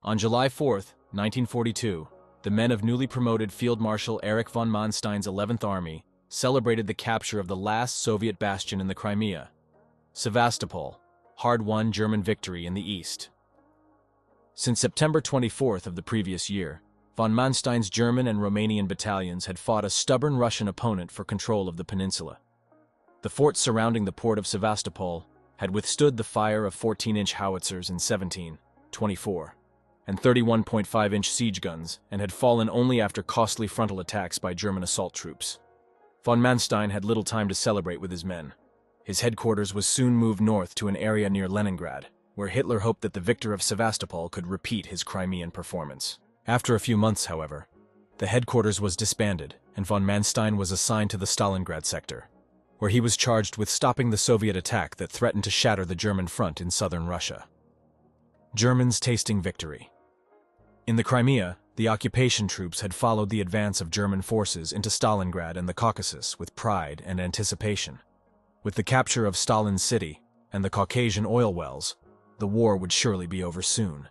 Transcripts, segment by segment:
On July 4, 1942, the men of newly promoted Field Marshal Erich von Manstein's 11th Army celebrated the capture of the last Soviet bastion in the Crimea, Sevastopol, hard-won German victory in the east. Since September 24th of the previous year, von Manstein's German and Romanian battalions had fought a stubborn Russian opponent for control of the peninsula. The forts surrounding the port of Sevastopol had withstood the fire of 14-inch howitzers and 17, 24, and 31.5-inch siege guns, and had fallen only after costly frontal attacks by German assault troops. Von Manstein had little time to celebrate with his men. His headquarters was soon moved north to an area near Leningrad, where Hitler hoped that the victor of Sevastopol could repeat his Crimean performance. After a few months, however, the headquarters was disbanded, and von Manstein was assigned to the Stalingrad sector, where he was charged with stopping the Soviet attack that threatened to shatter the German front in southern Russia. Germans tasting victory. In the Crimea, the occupation troops had followed the advance of German forces into Stalingrad and the Caucasus with pride and anticipation. With the capture of Stalin's city and the Caucasian oil wells, the war would surely be over soon.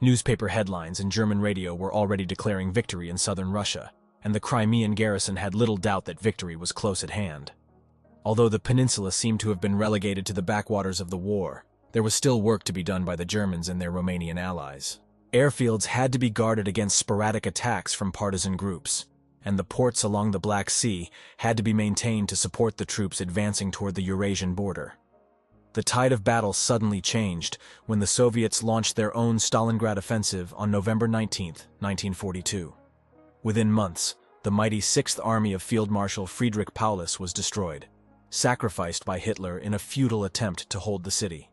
Newspaper headlines and German radio were already declaring victory in southern Russia, and the Crimean garrison had little doubt that victory was close at hand. Although the peninsula seemed to have been relegated to the backwaters of the war, there was still work to be done by the Germans and their Romanian allies. Airfields had to be guarded against sporadic attacks from partisan groups, and the ports along the Black Sea had to be maintained to support the troops advancing toward the Eurasian border. The tide of battle suddenly changed when the Soviets launched their own Stalingrad offensive on November 19, 1942. Within months, the mighty 6th Army of Field Marshal Friedrich Paulus was destroyed, sacrificed by Hitler in a futile attempt to hold the city.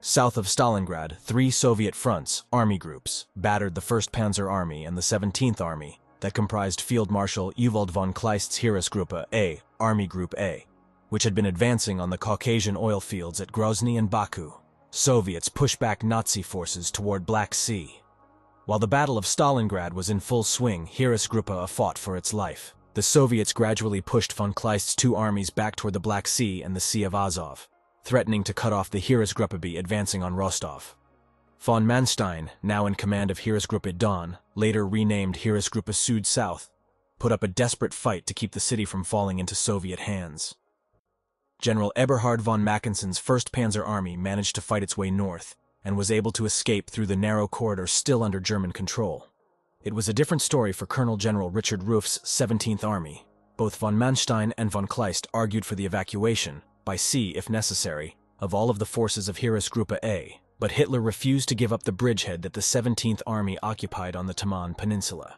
South of Stalingrad, 3 Soviet fronts, army groups, battered the 1st Panzer Army and the 17th Army that comprised Field Marshal Ewald von Kleist's Heeresgruppe A, Army Group A, which had been advancing on the Caucasian oil fields at Grozny and Baku. Soviets pushed back Nazi forces toward Black Sea. While the Battle of Stalingrad was in full swing, Heeresgruppe A fought for its life. The Soviets gradually pushed von Kleist's 2 armies back toward the Black Sea and the Sea of Azov, threatening to cut off the Heeresgruppe B advancing on Rostov. Von Manstein, now in command of Heeresgruppe Don, later renamed Heeresgruppe Süd-South, put up a desperate fight to keep the city from falling into Soviet hands. General Eberhard von Mackensen's 1st Panzer Army managed to fight its way north and was able to escape through the narrow corridor still under German control. It was a different story for Colonel General Richard Ruff's 17th Army. Both von Manstein and von Kleist argued for the evacuation, by sea if necessary, of all of the forces of Heeresgruppe A, but Hitler refused to give up the bridgehead that the 17th Army occupied on the Taman Peninsula.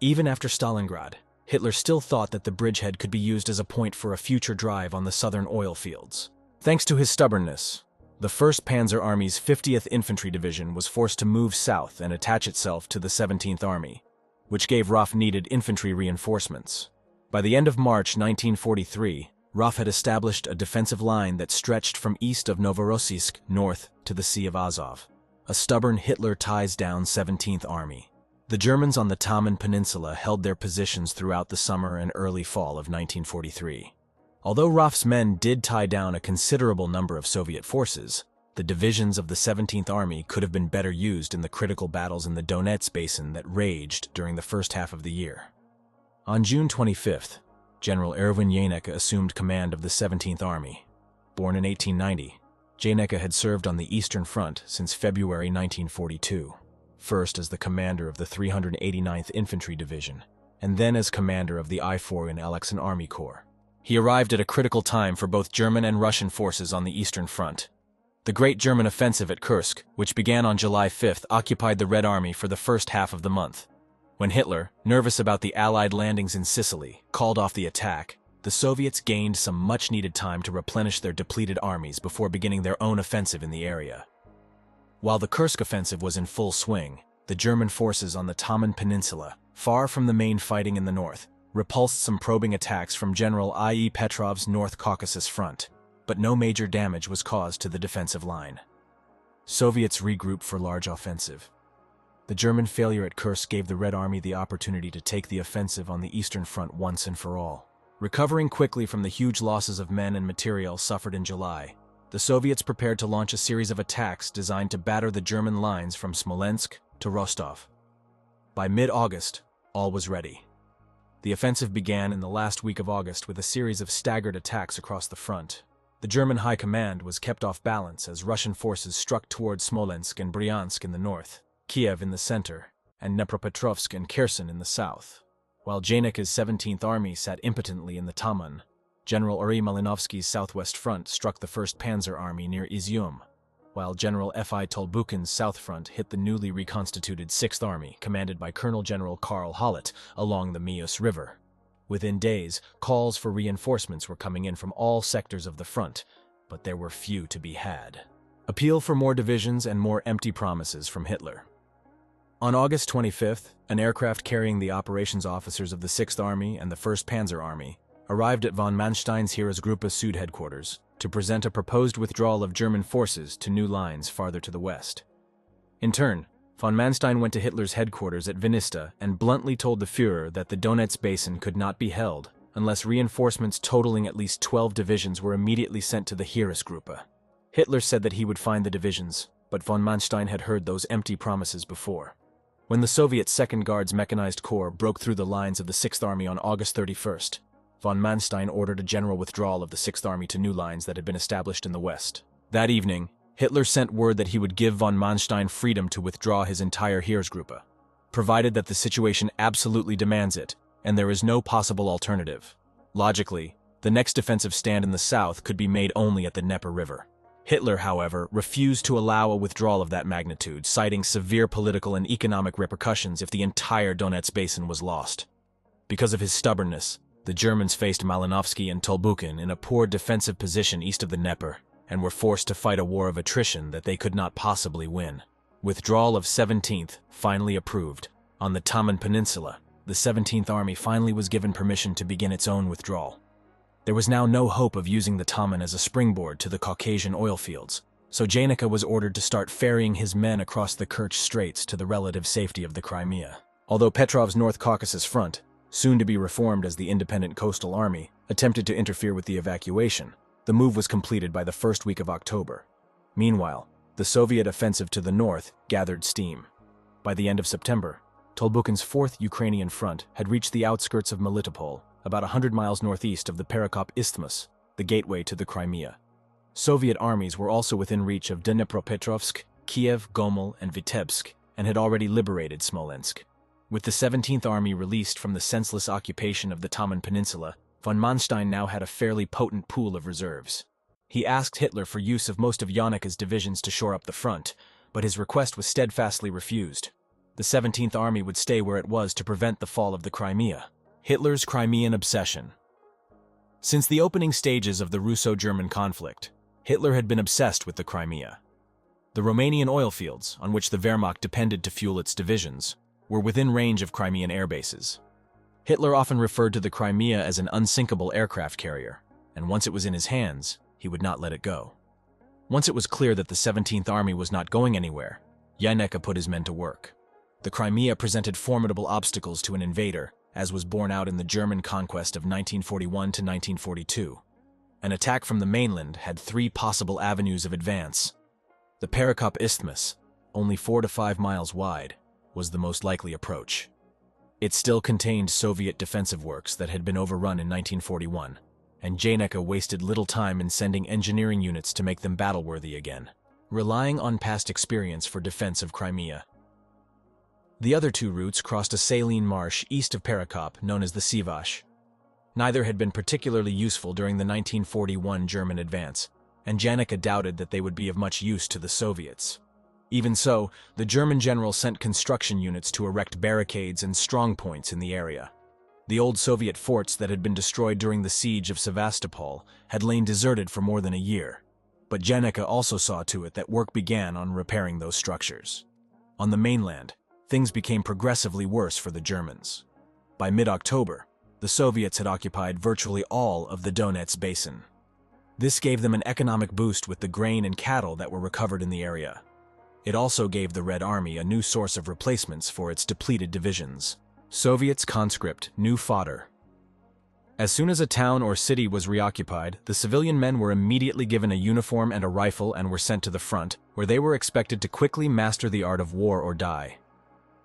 Even after Stalingrad, Hitler still thought that the bridgehead could be used as a point for a future drive on the southern oil fields. Thanks to his stubbornness, the 1st Panzer Army's 50th Infantry Division was forced to move south and attach itself to the 17th Army, which gave Ruff needed infantry reinforcements. By the end of March 1943, Ruff had established a defensive line that stretched from east of Novorossiysk north to the Sea of Azov. A stubborn Hitler ties down 17th Army. The Germans on the Taman Peninsula held their positions throughout the summer and early fall of 1943. Although Ruff's men did tie down a considerable number of Soviet forces, the divisions of the 17th Army could have been better used in the critical battles in the Donets Basin that raged during the first half of the year. On June 25th, General Erwin Jaenecke assumed command of the 17th Army. Born in 1890, Jaenecke had served on the Eastern Front since February 1942. First as the commander of the 389th Infantry Division, and then as commander of the I-4 in Alexan Army Corps. He arrived at a critical time for both German and Russian forces on the Eastern Front. The Great German Offensive at Kursk, which began on July 5th, occupied the Red Army for the first half of the month. When Hitler, nervous about the Allied landings in Sicily, called off the attack, the Soviets gained some much-needed time to replenish their depleted armies before beginning their own offensive in the area. While the Kursk offensive was in full swing, the German forces on the Taman Peninsula, far from the main fighting in the north, repulsed some probing attacks from General I.E. Petrov's North Caucasus front, but no major damage was caused to the defensive line. Soviets regrouped for large offensive. The German failure at Kursk gave the Red Army the opportunity to take the offensive on the Eastern Front once and for all. Recovering quickly from the huge losses of men and material suffered in July, the Soviets prepared to launch a series of attacks designed to batter the German lines from Smolensk to Rostov. By mid-August, all was ready. The offensive began in the last week of August with a series of staggered attacks across the front. The German high command was kept off balance as Russian forces struck towards Smolensk and Bryansk in the north, Kiev in the center, and Dnepropetrovsk and Kherson in the south. While Janeka's 17th Army sat impotently in the Taman, General Uri Malinovsky's southwest front struck the 1st Panzer Army near Izium, while General F.I. Tolbukin's south front hit the newly reconstituted 6th Army, commanded by Colonel General Karl Hollat, along the Mius River. Within days, calls for reinforcements were coming in from all sectors of the front, but there were few to be had. Appeal for more divisions and more empty promises from Hitler. On August 25th, an aircraft carrying the operations officers of the 6th Army and the 1st Panzer Army arrived at von Manstein's Heeresgruppe Süd headquarters to present a proposed withdrawal of German forces to new lines farther to the west. In turn, von Manstein went to Hitler's headquarters at Vinnytsia and bluntly told the Führer that the Donets Basin could not be held unless reinforcements totaling at least 12 divisions were immediately sent to the Heeresgruppe. Hitler said that he would find the divisions, but von Manstein had heard those empty promises before. When the Soviet 2nd Guards Mechanized Corps broke through the lines of the 6th Army on August 31st, von Manstein ordered a general withdrawal of the 6th Army to new lines that had been established in the west. That evening, Hitler sent word that he would give von Manstein freedom to withdraw his entire Heeresgruppe, provided that the situation absolutely demands it, and there is no possible alternative. Logically, the next defensive stand in the south could be made only at the Dnieper River. Hitler, however, refused to allow a withdrawal of that magnitude, citing severe political and economic repercussions if the entire Donets Basin was lost. Because of his stubbornness, the Germans faced Malinovsky and Tolbukin in a poor defensive position east of the Dnieper, and were forced to fight a war of attrition that they could not possibly win. Withdrawal of 17th, finally approved. On the Taman Peninsula, the 17th Army finally was given permission to begin its own withdrawal. There was now no hope of using the Taman as a springboard to the Caucasian oil fields, so Janeka was ordered to start ferrying his men across the Kerch Straits to the relative safety of the Crimea. Although Petrov's North Caucasus Front, soon to be reformed as the Independent Coastal Army, attempted to interfere with the evacuation, the move was completed by the first week of October. Meanwhile, the Soviet offensive to the north gathered steam. By the end of September, Tolbukin's 4th Ukrainian Front had reached the outskirts of Melitopol, about 100 miles northeast of the Perekop Isthmus, the gateway to the Crimea. Soviet armies were also within reach of Dnepropetrovsk, Kiev, Gomel, and Vitebsk, and had already liberated Smolensk. With the 17th Army released from the senseless occupation of the Taman Peninsula, von Manstein now had a fairly potent pool of reserves. He asked Hitler for use of most of Janeka's divisions to shore up the front, but his request was steadfastly refused. The 17th Army would stay where it was to prevent the fall of the Crimea. Hitler's Crimean obsession. Since the opening stages of the Russo-German conflict, Hitler had been obsessed with the Crimea. The Romanian oil fields, on which the Wehrmacht depended to fuel its divisions, were within range of Crimean air bases. Hitler often referred to the Crimea as an unsinkable aircraft carrier, and once it was in his hands, he would not let it go. Once it was clear that the 17th Army was not going anywhere, Janeka put his men to work. The Crimea presented formidable obstacles to an invader, as was borne out in the German conquest of 1941 to 1942. An attack from the mainland had 3 possible avenues of advance. The Perekop Isthmus, only 4 to 5 miles wide, was the most likely approach. It still contained Soviet defensive works that had been overrun in 1941, and Janeka wasted little time in sending engineering units to make them battle-worthy again, relying on past experience for defense of Crimea. The other 2 routes crossed a saline marsh east of Perekop known as the Sivash. Neither had been particularly useful during the 1941 German advance, and Janeka doubted that they would be of much use to the Soviets. Even so, the German general sent construction units to erect barricades and strongpoints in the area. The old Soviet forts that had been destroyed during the siege of Sevastopol had lain deserted for more than a year, but Janeka also saw to it that work began on repairing those structures. On the mainland, things became progressively worse for the Germans. By mid-October, the Soviets had occupied virtually all of the Donets Basin. This gave them an economic boost with the grain and cattle that were recovered in the area. It also gave the Red Army a new source of replacements for its depleted divisions. Soviets conscript new fodder. As soon as a town or city was reoccupied, the civilian men were immediately given a uniform and a rifle and were sent to the front, where they were expected to quickly master the art of war or die.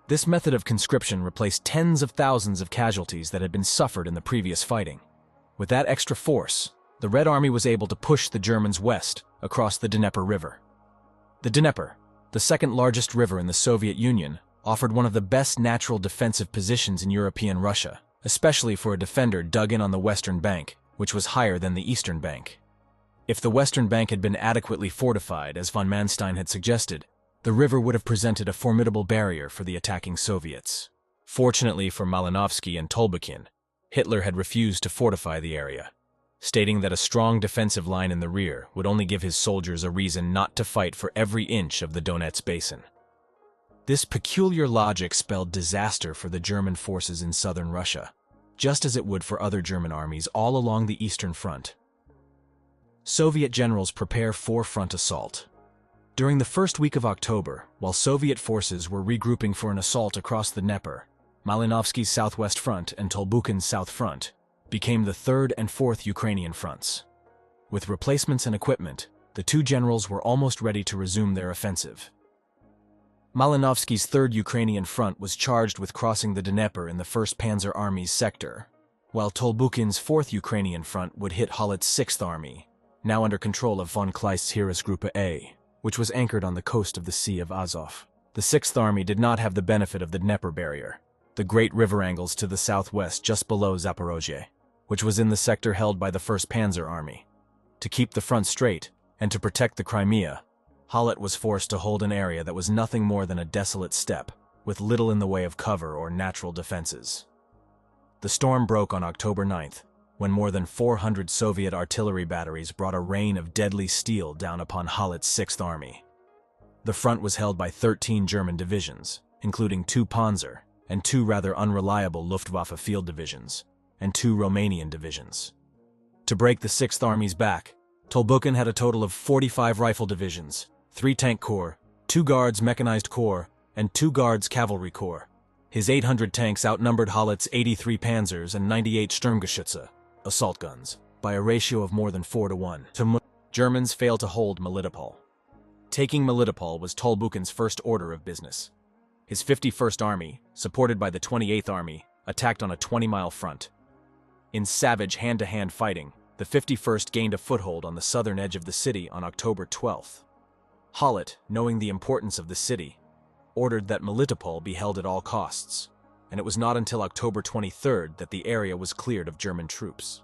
This method of conscription replaced tens of thousands of casualties that had been suffered in the previous fighting. With that extra force, the Red Army was able to push the Germans west across the Dnieper River. The Dnieper, the second largest river in the Soviet Union, offered one of the best natural defensive positions in European Russia, especially for a defender dug in on the western bank, which was higher than the eastern bank. If the western bank had been adequately fortified, as von Manstein had suggested, the river would have presented a formidable barrier for the attacking Soviets. Fortunately for Malinovsky and Tolbukin, Hitler had refused to fortify the area, stating that a strong defensive line in the rear would only give his soldiers a reason not to fight for every inch of the Donets Basin. This peculiar logic spelled disaster for the German forces in southern Russia, just as it would for other German armies all along the Eastern Front. Soviet generals prepare for front assault. During the first week of October, while Soviet forces were regrouping for an assault across the Dnieper, Malinovsky's Southwest Front and Tolbukin's South Front became the 3rd and 4th Ukrainian fronts. With replacements and equipment, the two generals were almost ready to resume their offensive. Malinovsky's 3rd Ukrainian Front was charged with crossing the Dnieper in the 1st Panzer Army's sector, while Tolbukin's 4th Ukrainian Front would hit Hollett's 6th Army, now under control of von Kleist's Heeresgruppe A, which was anchored on the coast of the Sea of Azov. The 6th Army did not have the benefit of the Dnieper barrier, the great river angles to the southwest just below Zaporozhye, which was in the sector held by the 1st Panzer Army. To keep the front straight, and to protect the Crimea, Hollett was forced to hold an area that was nothing more than a desolate steppe, with little in the way of cover or natural defenses. The storm broke on October 9th, when more than 400 Soviet artillery batteries brought a rain of deadly steel down upon Hollett's 6th Army. The front was held by 13 German divisions, including 2 Panzer and 2 rather unreliable Luftwaffe field divisions, and 2 Romanian divisions. To break the 6th Army's back, Tolbukin had a total of 45 rifle divisions, 3 tank corps, 2 Guards mechanized corps, and 2 Guards cavalry corps. His 800 tanks outnumbered Hollett's 83 panzers and 98 Sturmgeschütze, assault guns, by a ratio of more than 4 to 1. Germans failed to hold Melitopol. Taking Melitopol was Tolbukin's first order of business. His 51st Army, supported by the 28th Army, attacked on a 20-mile front. In savage hand-to-hand fighting, the 51st gained a foothold on the southern edge of the city on October 12th. Hollett, knowing the importance of the city, ordered that Melitopol be held at all costs, and it was not until October 23rd that the area was cleared of German troops.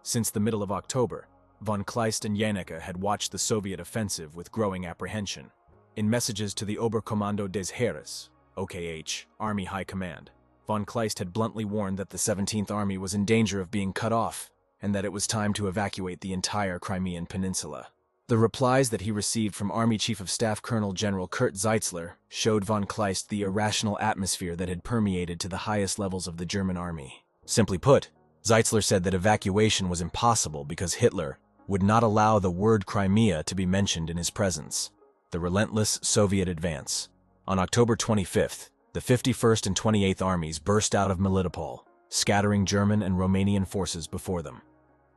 Since the middle of October, von Kleist and Jaenicke had watched the Soviet offensive with growing apprehension. In messages to the Oberkommando des Heeres, OKH, Army High Command, von Kleist had bluntly warned that the 17th Army was in danger of being cut off, and that it was time to evacuate the entire Crimean Peninsula. The replies that he received from Army Chief of Staff Colonel General Kurt Zeitzler showed von Kleist the irrational atmosphere that had permeated to the highest levels of the German army. Simply put, Zeitzler said that evacuation was impossible because Hitler would not allow the word Crimea to be mentioned in his presence. The relentless Soviet advance. On October 25th, the 51st and 28th Armies burst out of Melitopol, scattering German and Romanian forces before them.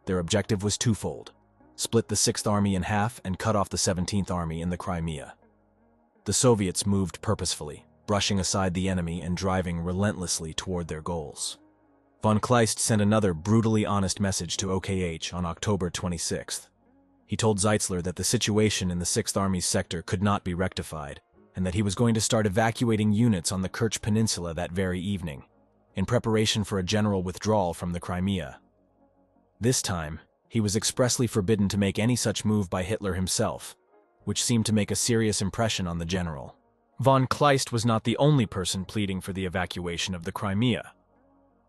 Their objective was twofold: split the 6th Army in half and cut off the 17th Army in the Crimea. The Soviets moved purposefully, brushing aside the enemy and driving relentlessly toward their goals. Von Kleist sent another brutally honest message to OKH on October 26th. He told Zeitzler that the situation in the 6th Army's sector could not be rectified, and that he was going to start evacuating units on the Kerch Peninsula that very evening, in preparation for a general withdrawal from the Crimea. This time, he was expressly forbidden to make any such move by Hitler himself, which seemed to make a serious impression on the general. Von Kleist was not the only person pleading for the evacuation of the Crimea.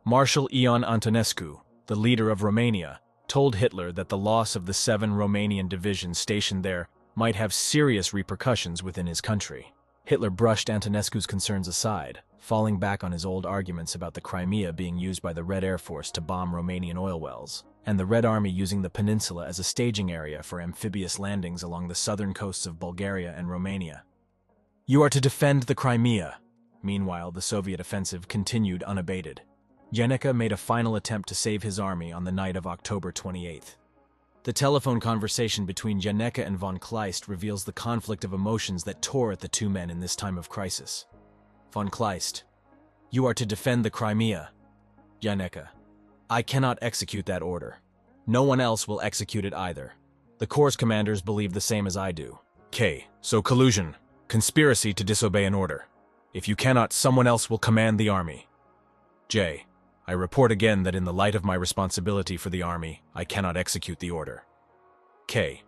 Marshal Ion Antonescu, the leader of Romania, told Hitler that the loss of the 7 Romanian divisions stationed there might have serious repercussions within his country. Hitler brushed Antonescu's concerns aside, falling back on his old arguments about the Crimea being used by the Red Air Force to bomb Romanian oil wells, and the Red Army using the peninsula as a staging area for amphibious landings along the southern coasts of Bulgaria and Romania. "You are to defend the Crimea." Meanwhile, the Soviet offensive continued unabated. Jaenicke made a final attempt to save his army on the night of October 28th. The telephone conversation between Jaenicke and von Kleist reveals the conflict of emotions that tore at the two men in this time of crisis. Von Kleist, you are to defend the Crimea. Yaneka, I cannot execute that order. No one else will execute it either. The Corps' commanders believe the same as I do. K. So collusion, conspiracy to disobey an order. If you cannot, someone else will command the army. J. I report again that in the light of my responsibility for the army, I cannot execute the order. K.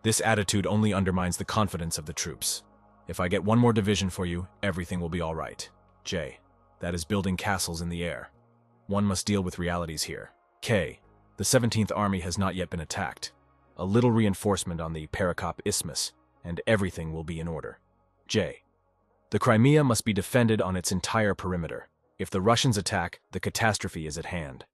This attitude only undermines the confidence of the troops. If I get one more division for you, everything will be all right. J. That is building castles in the air. One must deal with realities here. K. The 17th Army has not yet been attacked. A little reinforcement on the Perekop Isthmus, and everything will be in order. J. The Crimea must be defended on its entire perimeter. If the Russians attack, the catastrophe is at hand.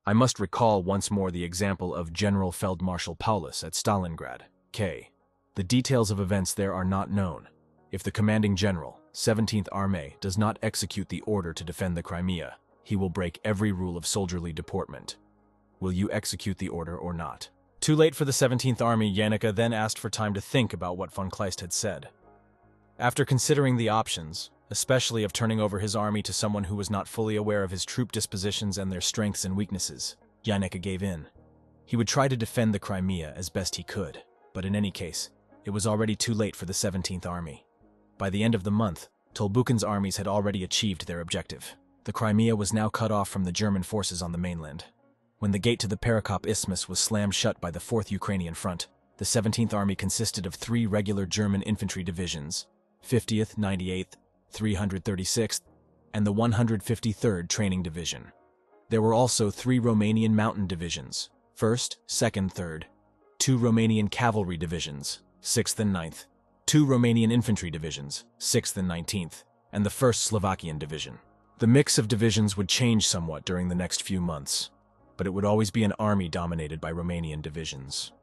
I must recall once more the example of General Feldmarschall Paulus at Stalingrad. K. The details of events there are not known. If the commanding general, 17th Armée, does not execute the order to defend the Crimea, he will break every rule of soldierly deportment. Will you execute the order or not? Too late for the 17th Army, Yaneka then asked for time to think about what von Kleist had said. After considering the options, especially of turning over his army to someone who was not fully aware of his troop dispositions and their strengths and weaknesses, Yaneka gave in. He would try to defend the Crimea as best he could, but in any case, it was already too late for the 17th Army. By the end of the month, Tolbuchen's armies had already achieved their objective. The Crimea was now cut off from the German forces on the mainland. When the gate to the Perekop Isthmus was slammed shut by the 4th Ukrainian Front, the 17th Army consisted of 3 regular German infantry divisions, 50th, 98th, 336th, and the 153rd Training Division. There were also 3 Romanian mountain divisions, 1st, 2nd, 3rd, 2 Romanian cavalry divisions, 6th and 9th, 2 Romanian infantry divisions, 6th and 19th, and the 1st Slovakian Division. The mix of divisions would change somewhat during the next few months, but it would always be an army dominated by Romanian divisions.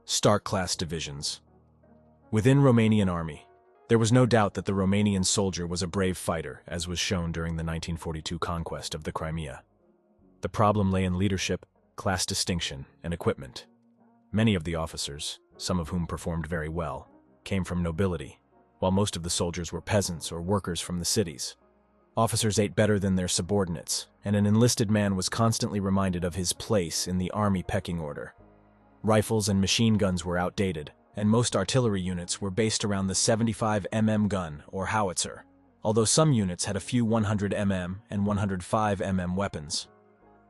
Stark-class divisions. Within Romanian army, there was no doubt that the Romanian soldier was a brave fighter, as was shown during the 1942 conquest of the Crimea. The problem lay in leadership, class distinction, and equipment. Many of the officers, some of whom performed very well, came from nobility, while most of the soldiers were peasants or workers from the cities. Officers ate better than their subordinates, and an enlisted man was constantly reminded of his place in the army pecking order. Rifles and machine guns were outdated, and most artillery units were based around the 75 mm gun or howitzer, although some units had a few 100 mm and 105 mm weapons.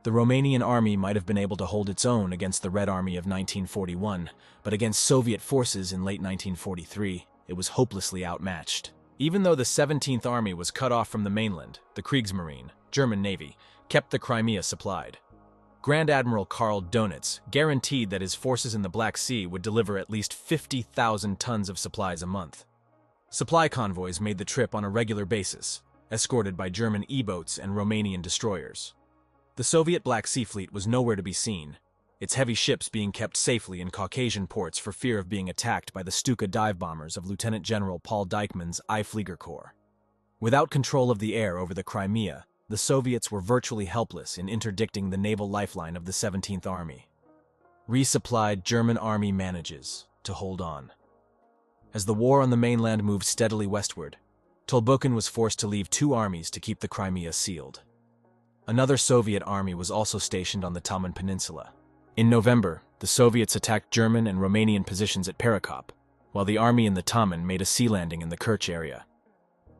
The Romanian army might have been able to hold its own against the Red Army of 1941, but against Soviet forces in late 1943, it was hopelessly outmatched. Even though the 17th Army was cut off from the mainland, the Kriegsmarine, German Navy, kept the Crimea supplied. Grand Admiral Karl Dönitz guaranteed that his forces in the Black Sea would deliver at least 50,000 tons of supplies a month. Supply convoys made the trip on a regular basis, escorted by German E-boats and Romanian destroyers. The Soviet Black Sea Fleet was nowhere to be seen, its heavy ships being kept safely in Caucasian ports for fear of being attacked by the Stuka dive bombers of Lieutenant General Paul Deichmann's I Flieger Corps. Without control of the air over the Crimea, the Soviets were virtually helpless in interdicting the naval lifeline of the 17th Army. Resupplied German Army manages to hold on. As the war on the mainland moved steadily westward, Tolbuchen was forced to leave 2 armies to keep the Crimea sealed. Another Soviet army was also stationed on the Taman Peninsula. In November, the Soviets attacked German and Romanian positions at Perekop, while the army in the Taman made a sea landing in the Kerch area.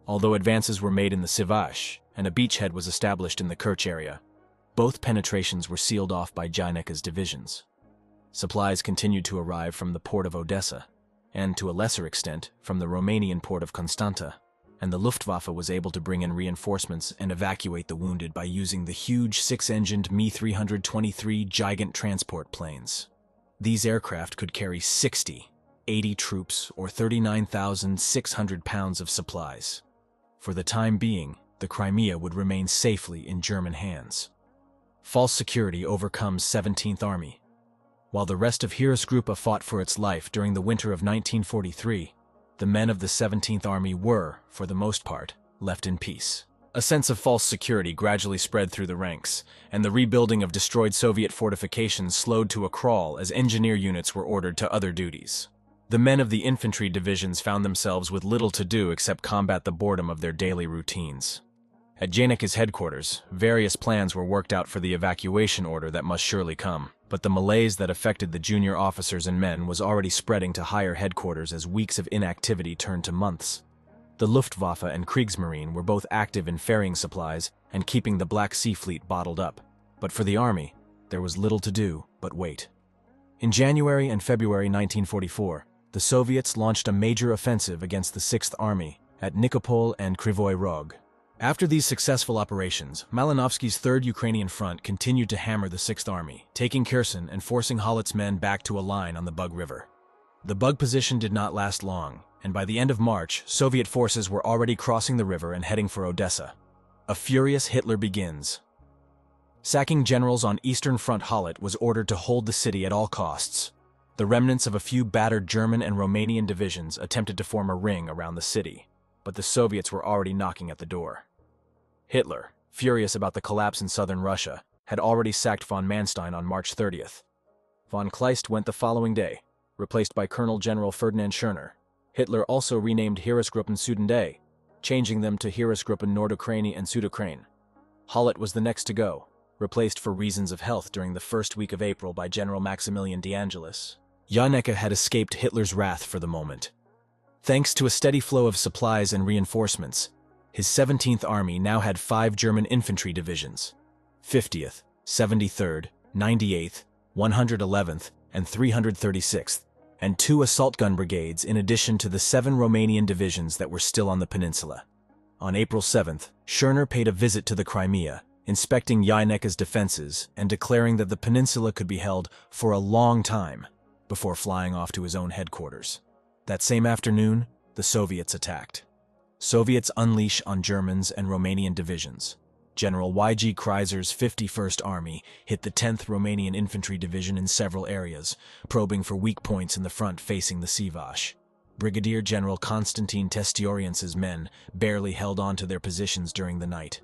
Although advances were made in the Sivash, and a beachhead was established in the Kerch area, both penetrations were sealed off by Janeka's divisions. Supplies continued to arrive from the port of Odessa, and to a lesser extent from the Romanian port of Constanta, and the Luftwaffe was able to bring in reinforcements and evacuate the wounded by using the huge 6-engined Me-323 Gigant transport planes. These aircraft could carry 80 troops or 39,600 pounds of supplies. For the time being, the Crimea would remain safely in German hands. False security overcomes 17th Army. While the rest of Heeresgruppe fought for its life during the winter of 1943, the men of the 17th Army were, for the most part, left in peace. A sense of false security gradually spread through the ranks, and the rebuilding of destroyed Soviet fortifications slowed to a crawl as engineer units were ordered to other duties. The men of the infantry divisions found themselves with little to do except combat the boredom of their daily routines. At Jaenicke's headquarters, various plans were worked out for the evacuation order that must surely come, but the malaise that affected the junior officers and men was already spreading to higher headquarters as weeks of inactivity turned to months. The Luftwaffe and Kriegsmarine were both active in ferrying supplies and keeping the Black Sea Fleet bottled up, but for the army, there was little to do but wait. In January and February 1944, the Soviets launched a major offensive against the 6th Army at Nikopol and Kryvyi Rog. After these successful operations, Malinovsky's 3rd Ukrainian Front continued to hammer the 6th Army, taking Kherson and forcing Hollett's men back to a line on the Bug River. The Bug position did not last long, and by the end of March, Soviet forces were already crossing the river and heading for Odessa. A furious Hitler begins. Sacking generals on Eastern Front Hollett was ordered to hold the city at all costs. The remnants of a few battered German and Romanian divisions attempted to form a ring around the city, but the Soviets were already knocking at the door. Hitler, furious about the collapse in southern Russia, had already sacked von Manstein on March 30th. Von Kleist went the following day, replaced by Colonel General Ferdinand Schörner. Hitler also renamed Heeresgruppen Südende, changing them to Heeresgruppen Nordukraine and Südukraine. Hollett was the next to go, replaced for reasons of health during the first week of April by General Maximilian de Angelis. Jaenicke had escaped Hitler's wrath for the moment. Thanks to a steady flow of supplies and reinforcements, his 17th Army now had 5 German infantry divisions: 50th, 73rd, 98th, 111th, and 336th, and 2 assault gun brigades in addition to the 7 Romanian divisions that were still on the peninsula. On April 7th, Schörner paid a visit to the Crimea, inspecting Jaenicke's defenses and declaring that the peninsula could be held for a long time before flying off to his own headquarters. That same afternoon, the Soviets attacked. Soviets unleash on Germans and Romanian divisions. General Y.G. Kreiser's 51st Army hit the 10th Romanian Infantry Division in several areas, probing for weak points in the front facing the Sivash. Brigadier General Constantine Testioriance's men barely held on to their positions during the night.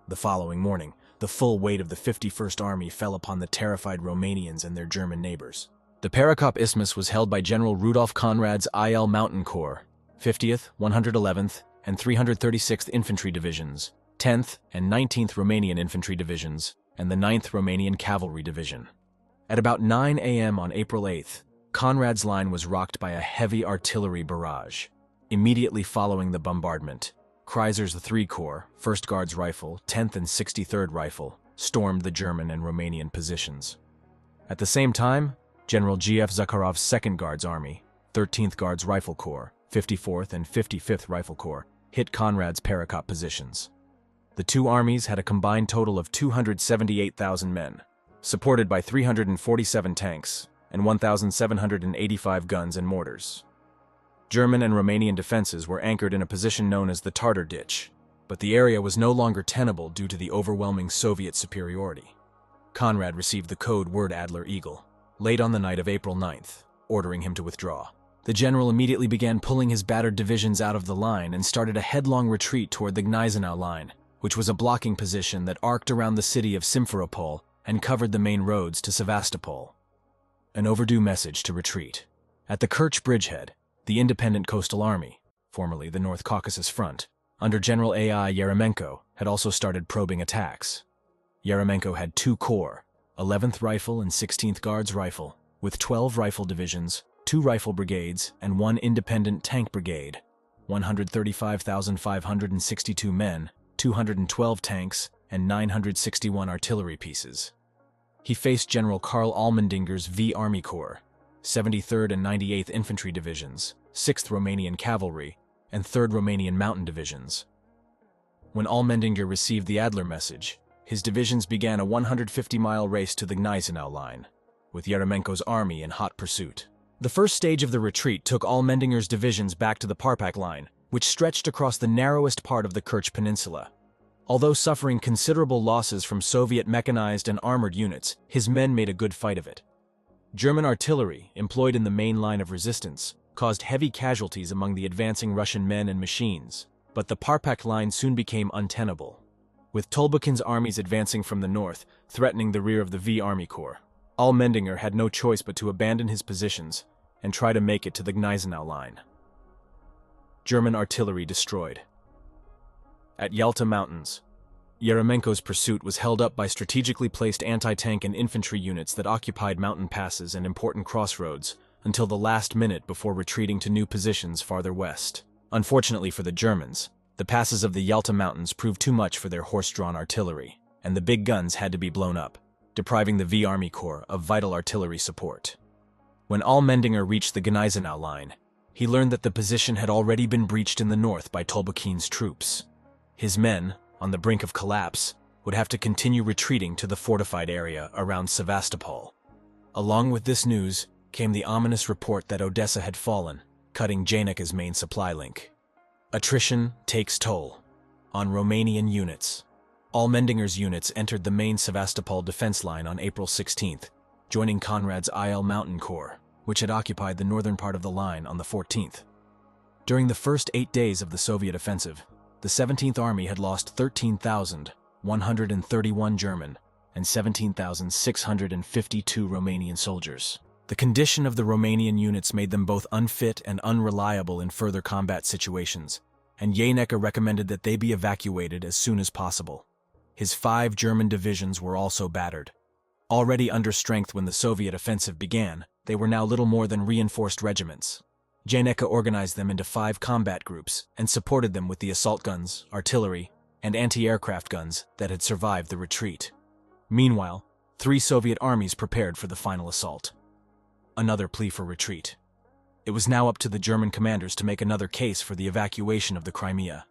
The following morning, the full weight of the 51st Army fell upon the terrified Romanians and their German neighbors. The Perekop Isthmus was held by General Rudolf Conrad's IL Mountain Corps, 50th, 111th, and 336th Infantry Divisions, 10th and 19th Romanian Infantry Divisions, and the 9th Romanian Cavalry Division. At about 9 a.m. on April 8th, Conrad's line was rocked by a heavy artillery barrage. Immediately following the bombardment, Kreiser's 3 Corps, 1st Guards Rifle, 10th and 63rd Rifle, stormed the German and Romanian positions. At the same time, General G.F. Zakharov's 2nd Guards Army, 13th Guards Rifle Corps, 54th and 55th Rifle Corps, hit Conrad's Perekop positions. The two armies had a combined total of 278,000 men, supported by 347 tanks and 1,785 guns and mortars. German and Romanian defenses were anchored in a position known as the Tartar Ditch, but the area was no longer tenable due to the overwhelming Soviet superiority. Conrad received the code word Adler Eagle, late on the night of April 9th, ordering him to withdraw. The general immediately began pulling his battered divisions out of the line and started a headlong retreat toward the Gneisenau line, which was a blocking position that arced around the city of Simferopol and covered the main roads to Sevastopol. An overdue message to retreat. At the Kerch bridgehead, the Independent Coastal Army, formerly the North Caucasus Front, under General A.I. Yeremenko, had also started probing attacks. Yeremenko had 2 corps, 11th Rifle and 16th Guards Rifle, with 12 rifle divisions, 2 rifle brigades, and 1 independent tank brigade, 135,562 men, 212 tanks, and 961 artillery pieces. He faced General Karl Allmendinger's V Army Corps, 73rd and 98th Infantry Divisions, 6th Romanian Cavalry, and 3rd Romanian Mountain Divisions. When Allmendinger received the Adler message, his divisions began a 150-mile race to the Gneisenau line, with Yeremenko's army in hot pursuit. The first stage of the retreat took Allmendinger's divisions back to the Parpak line, which stretched across the narrowest part of the Kerch Peninsula. Although suffering considerable losses from Soviet mechanized and armored units, his men made a good fight of it. German artillery, employed in the main line of resistance, caused heavy casualties among the advancing Russian men and machines, but the Parpak line soon became untenable, with Tolbukin's armies advancing from the north, threatening the rear of the V Army Corps. Allmendinger had no choice but to abandon his positions, and try to make it to the Gneisenau line. German artillery destroyed. At Yalta Mountains, Yeremenko's pursuit was held up by strategically placed anti-tank and infantry units that occupied mountain passes and important crossroads until the last minute before retreating to new positions farther west. Unfortunately for the Germans, the passes of the Yalta Mountains proved too much for their horse-drawn artillery, and the big guns had to be blown up, depriving the V Army Corps of vital artillery support. When Allmendinger reached the Gneisenau line, he learned that the position had already been breached in the north by Tolbukin's troops. His men, on the brink of collapse, would have to continue retreating to the fortified area around Sevastopol. Along with this news came the ominous report that Odessa had fallen, cutting Janeka's main supply link. Attrition takes toll. On Romanian units, Allmendinger's units entered the main Sevastopol defense line on April 16th, joining Conrad's IL Mountain Corps, which had occupied the northern part of the line on the 14th. During the first 8 days of the Soviet offensive, the 17th Army had lost 13,131 German and 17,652 Romanian soldiers. The condition of the Romanian units made them both unfit and unreliable in further combat situations, and Janeka recommended that they be evacuated as soon as possible. His 5 German divisions were also battered. Already under strength when the Soviet offensive began, they were now little more than reinforced regiments. Janeka organized them into 5 combat groups and supported them with the assault guns, artillery, and anti-aircraft guns that had survived the retreat. Meanwhile, 3 Soviet armies prepared for the final assault. Another plea for retreat. It was now up to the German commanders to make another case for the evacuation of the Crimea.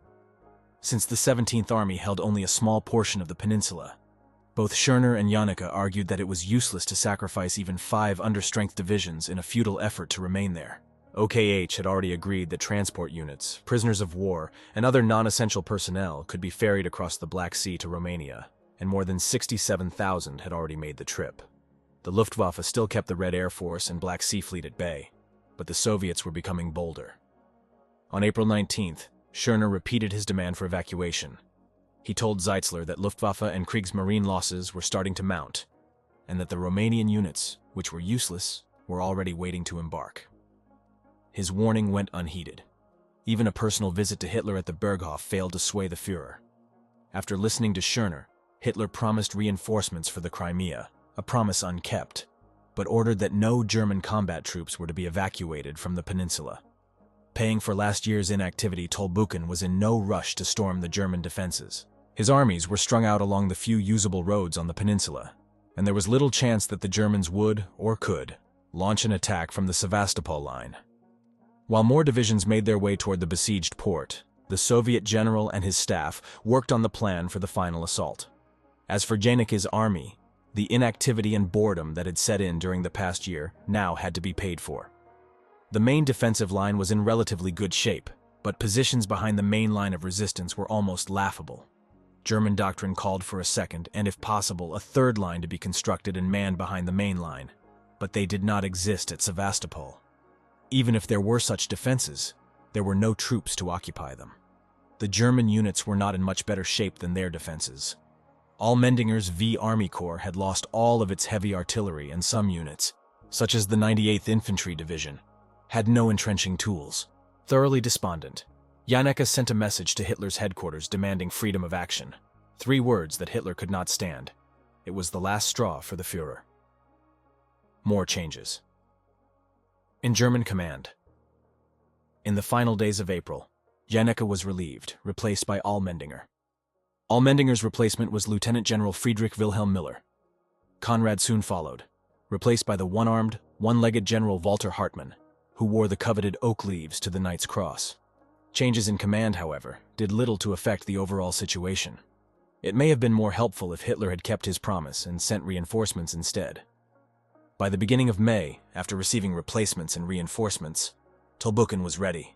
Since the 17th Army held only a small portion of the peninsula, both Schörner and Janeka argued that it was useless to sacrifice even 5 understrength divisions in a futile effort to remain there. OKH had already agreed that transport units, prisoners of war, and other non-essential personnel could be ferried across the Black Sea to Romania, and more than 67,000 had already made the trip. The Luftwaffe still kept the Red Air Force and Black Sea Fleet at bay, but the Soviets were becoming bolder. On April 19th, Schörner repeated his demand for evacuation. He told Zeitzler that Luftwaffe and Kriegsmarine losses were starting to mount, and that the Romanian units, which were useless, were already waiting to embark. His warning went unheeded. Even a personal visit to Hitler at the Berghof failed to sway the Führer. After listening to Schörner, Hitler promised reinforcements for the Crimea, a promise unkept, but ordered that no German combat troops were to be evacuated from the peninsula. Paying for last year's inactivity, Tolbukin was in no rush to storm the German defenses. His armies were strung out along the few usable roads on the peninsula, and there was little chance that the Germans would, or could, launch an attack from the Sevastopol line. While more divisions made their way toward the besieged port, the Soviet general and his staff worked on the plan for the final assault. As for Janeka's army, the inactivity and boredom that had set in during the past year now had to be paid for. The main defensive line was in relatively good shape, but positions behind the main line of resistance were almost laughable. German doctrine called for a second, and if possible, a third line to be constructed and manned behind the main line, but they did not exist at Sevastopol. Even if there were such defenses, there were no troops to occupy them. The German units were not in much better shape than their defenses. Allmendinger's V Army Corps had lost all of its heavy artillery, and some units, such as the 98th Infantry Division, had no entrenching tools. Thoroughly despondent, Janeka sent a message to Hitler's headquarters demanding freedom of action. 3 words that Hitler could not stand. It was the last straw for the Führer. More changes. In German command. In the final days of April, Janeka was relieved, replaced by Allmendinger. Allmendinger's replacement was Lieutenant General Friedrich Wilhelm Müller. Conrad soon followed, replaced by the one-armed, one-legged General Walter Hartmann, who wore the coveted oak leaves to the Knight's Cross. Changes in command, however, did little to affect the overall situation. It may have been more helpful if Hitler had kept his promise and sent reinforcements instead. By the beginning of May, after receiving replacements and reinforcements, Tolbukin was ready.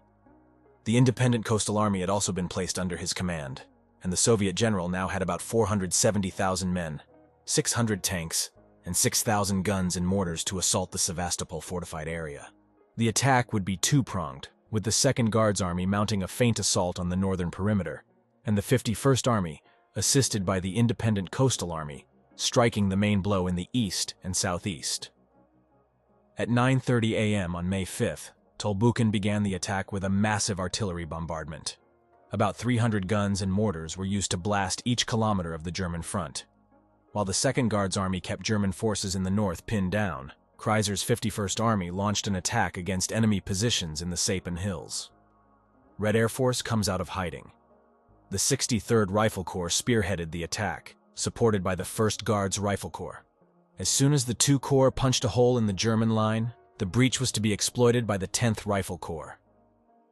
The independent Coastal Army had also been placed under his command, and the Soviet general now had about 470,000 men, 600 tanks, and 6,000 guns and mortars to assault the Sevastopol fortified area. The attack would be two-pronged, with the 2nd Guards Army mounting a feint assault on the northern perimeter, and the 51st Army, assisted by the independent Coastal Army, striking the main blow in the east and southeast. At 9:30 a.m. on May 5th, Tolbuchen began the attack with a massive artillery bombardment. About 300 guns and mortars were used to blast each kilometer of the German front. While the 2nd Guards Army kept German forces in the north pinned down, Kaiser's 51st Army launched an attack against enemy positions in the Sapen Hills. Red Air Force comes out of hiding. The 63rd Rifle Corps spearheaded the attack, supported by the 1st Guards Rifle Corps. As soon as the two corps punched a hole in the German line, the breach was to be exploited by the 10th Rifle Corps.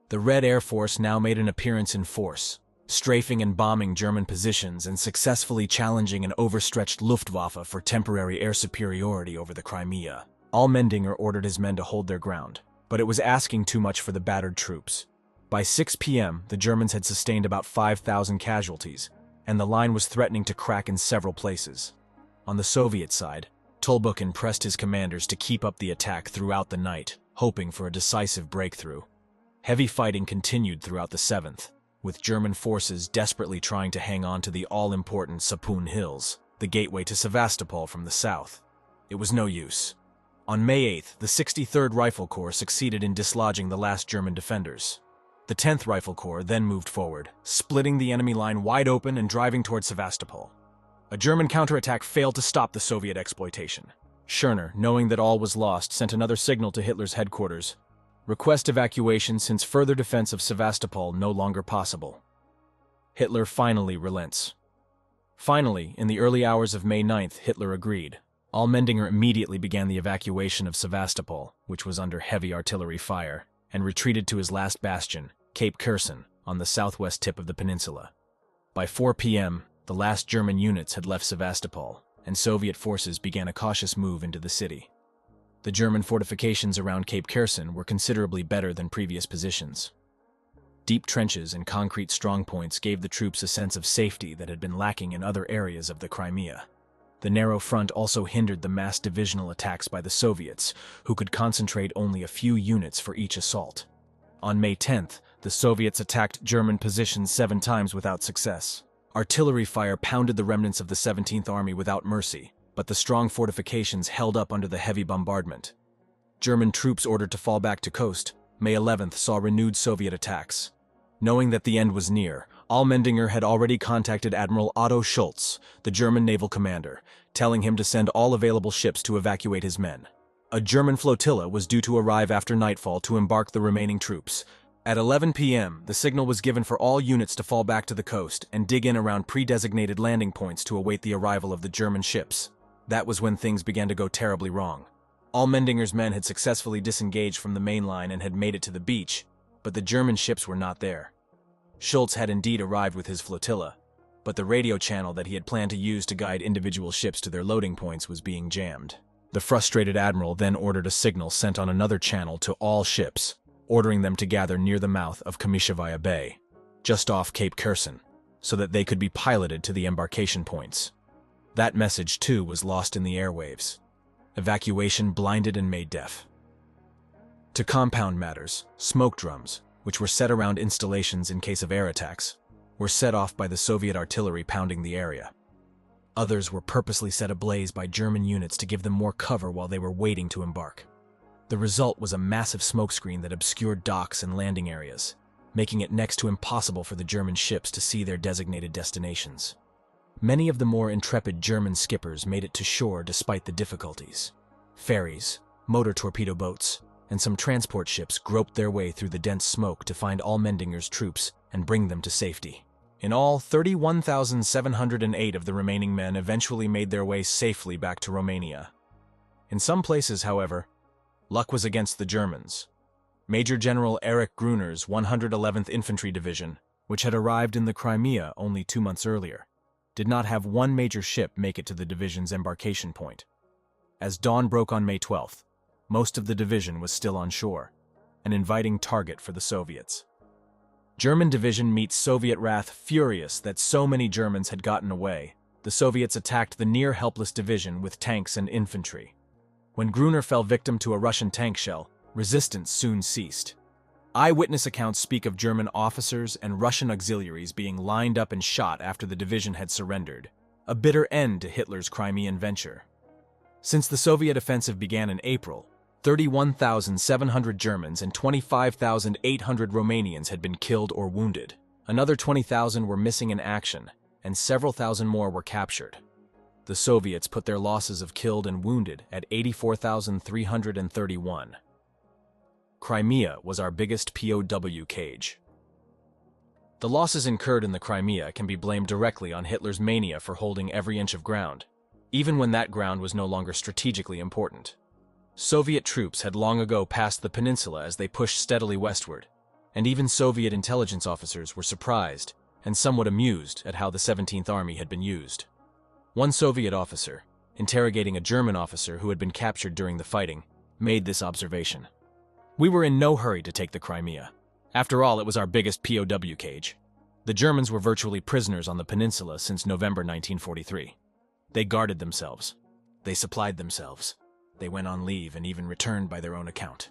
The Red Air Force now made an appearance in force, strafing and bombing German positions and successfully challenging an overstretched Luftwaffe for temporary air superiority over the Crimea. Allmendinger ordered his men to hold their ground, but it was asking too much for the battered troops. By 6 p.m., the Germans had sustained about 5,000 casualties, and the line was threatening to crack in several places. On the Soviet side, Tolbuchen pressed his commanders to keep up the attack throughout the night, hoping for a decisive breakthrough. Heavy fighting continued throughout the 7th, with German forces desperately trying to hang on to the all-important Sapun Hills, the gateway to Sevastopol from the south. It was no use. On May 8th, the 63rd Rifle Corps succeeded in dislodging the last German defenders. The 10th Rifle Corps then moved forward, splitting the enemy line wide open and driving towards Sevastopol. A German counterattack failed to stop the Soviet exploitation. Schörner, knowing that all was lost, sent another signal to Hitler's headquarters. Request evacuation since further defense of Sevastopol no longer possible. Hitler finally relents. Finally, in the early hours of May 9th, Hitler agreed. Allmendinger immediately began the evacuation of Sevastopol, which was under heavy artillery fire, and retreated to his last bastion, Cape Kherson, on the southwest tip of the peninsula. By 4 p.m., the last German units had left Sevastopol, and Soviet forces began a cautious move into the city. The German fortifications around Cape Kherson were considerably better than previous positions. Deep trenches and concrete strongpoints gave the troops a sense of safety that had been lacking in other areas of the Crimea. The narrow front also hindered the mass divisional attacks by the Soviets, who could concentrate only a few units for each assault. On May 10th, the Soviets attacked German positions 7 times without success. Artillery fire pounded the remnants of the 17th Army without mercy, but the strong fortifications held up under the heavy bombardment. German troops ordered to fall back to coast, May 11th saw renewed Soviet attacks. Knowing that the end was near, Allmendinger had already contacted Admiral Otto Schultz, the German naval commander, telling him to send all available ships to evacuate his men. A German flotilla was due to arrive after nightfall to embark the remaining troops. At 11 p.m., the signal was given for all units to fall back to the coast and dig in around pre-designated landing points to await the arrival of the German ships. That was when things began to go terribly wrong. Allmendinger's men had successfully disengaged from the main line and had made it to the beach, but the German ships were not there. Schultz had indeed arrived with his flotilla, but the radio channel that he had planned to use to guide individual ships to their loading points was being jammed. The frustrated admiral then ordered a signal sent on another channel to all ships, ordering them to gather near the mouth of Kamishevaya Bay, just off Cape Kherson, so that they could be piloted to the embarkation points. That message, too, was lost in the airwaves. Evacuation blinded and made deaf. To compound matters, smoke drums, which were set around installations in case of air attacks, were set off by the Soviet artillery pounding the area. Others were purposely set ablaze by German units to give them more cover while they were waiting to embark. The result was a massive smokescreen that obscured docks and landing areas, making it next to impossible for the German ships to see their designated destinations. Many of the more intrepid German skippers made it to shore despite the difficulties. Ferries, motor torpedo boats, and some transport ships groped their way through the dense smoke to find Allmendinger's troops and bring them to safety. In all, 31,708 of the remaining men eventually made their way safely back to Romania. In some places, however, luck was against the Germans. Major General Erich Gruner's 111th Infantry Division, which had arrived in the Crimea only 2 months earlier, did not have one major ship make it to the division's embarkation point. As dawn broke on May 12th, most of the division was still on shore, an inviting target for the Soviets. German division meets Soviet wrath furious that so many Germans had gotten away. The Soviets attacked the near-helpless division with tanks and infantry. When Gruner fell victim to a Russian tank shell, resistance soon ceased. Eyewitness accounts speak of German officers and Russian auxiliaries being lined up and shot after the division had surrendered, a bitter end to Hitler's Crimean venture. Since the Soviet offensive began in April, 31,700 Germans and 25,800 Romanians had been killed or wounded. Another 20,000 were missing in action, and several thousand more were captured. The Soviets put their losses of killed and wounded at 84,331. Crimea was our biggest POW cage. The losses incurred in the Crimea can be blamed directly on Hitler's mania for holding every inch of ground, even when that ground was no longer strategically important. Soviet troops had long ago passed the peninsula as they pushed steadily westward, and even Soviet intelligence officers were surprised and somewhat amused at how the 17th Army had been used. One Soviet officer, interrogating a German officer who had been captured during the fighting, made this observation. "We were in no hurry to take the Crimea. After all, it was our biggest POW cage. The Germans were virtually prisoners on the peninsula since November 1943. They guarded themselves. They supplied themselves. They went on leave and even returned by their own account.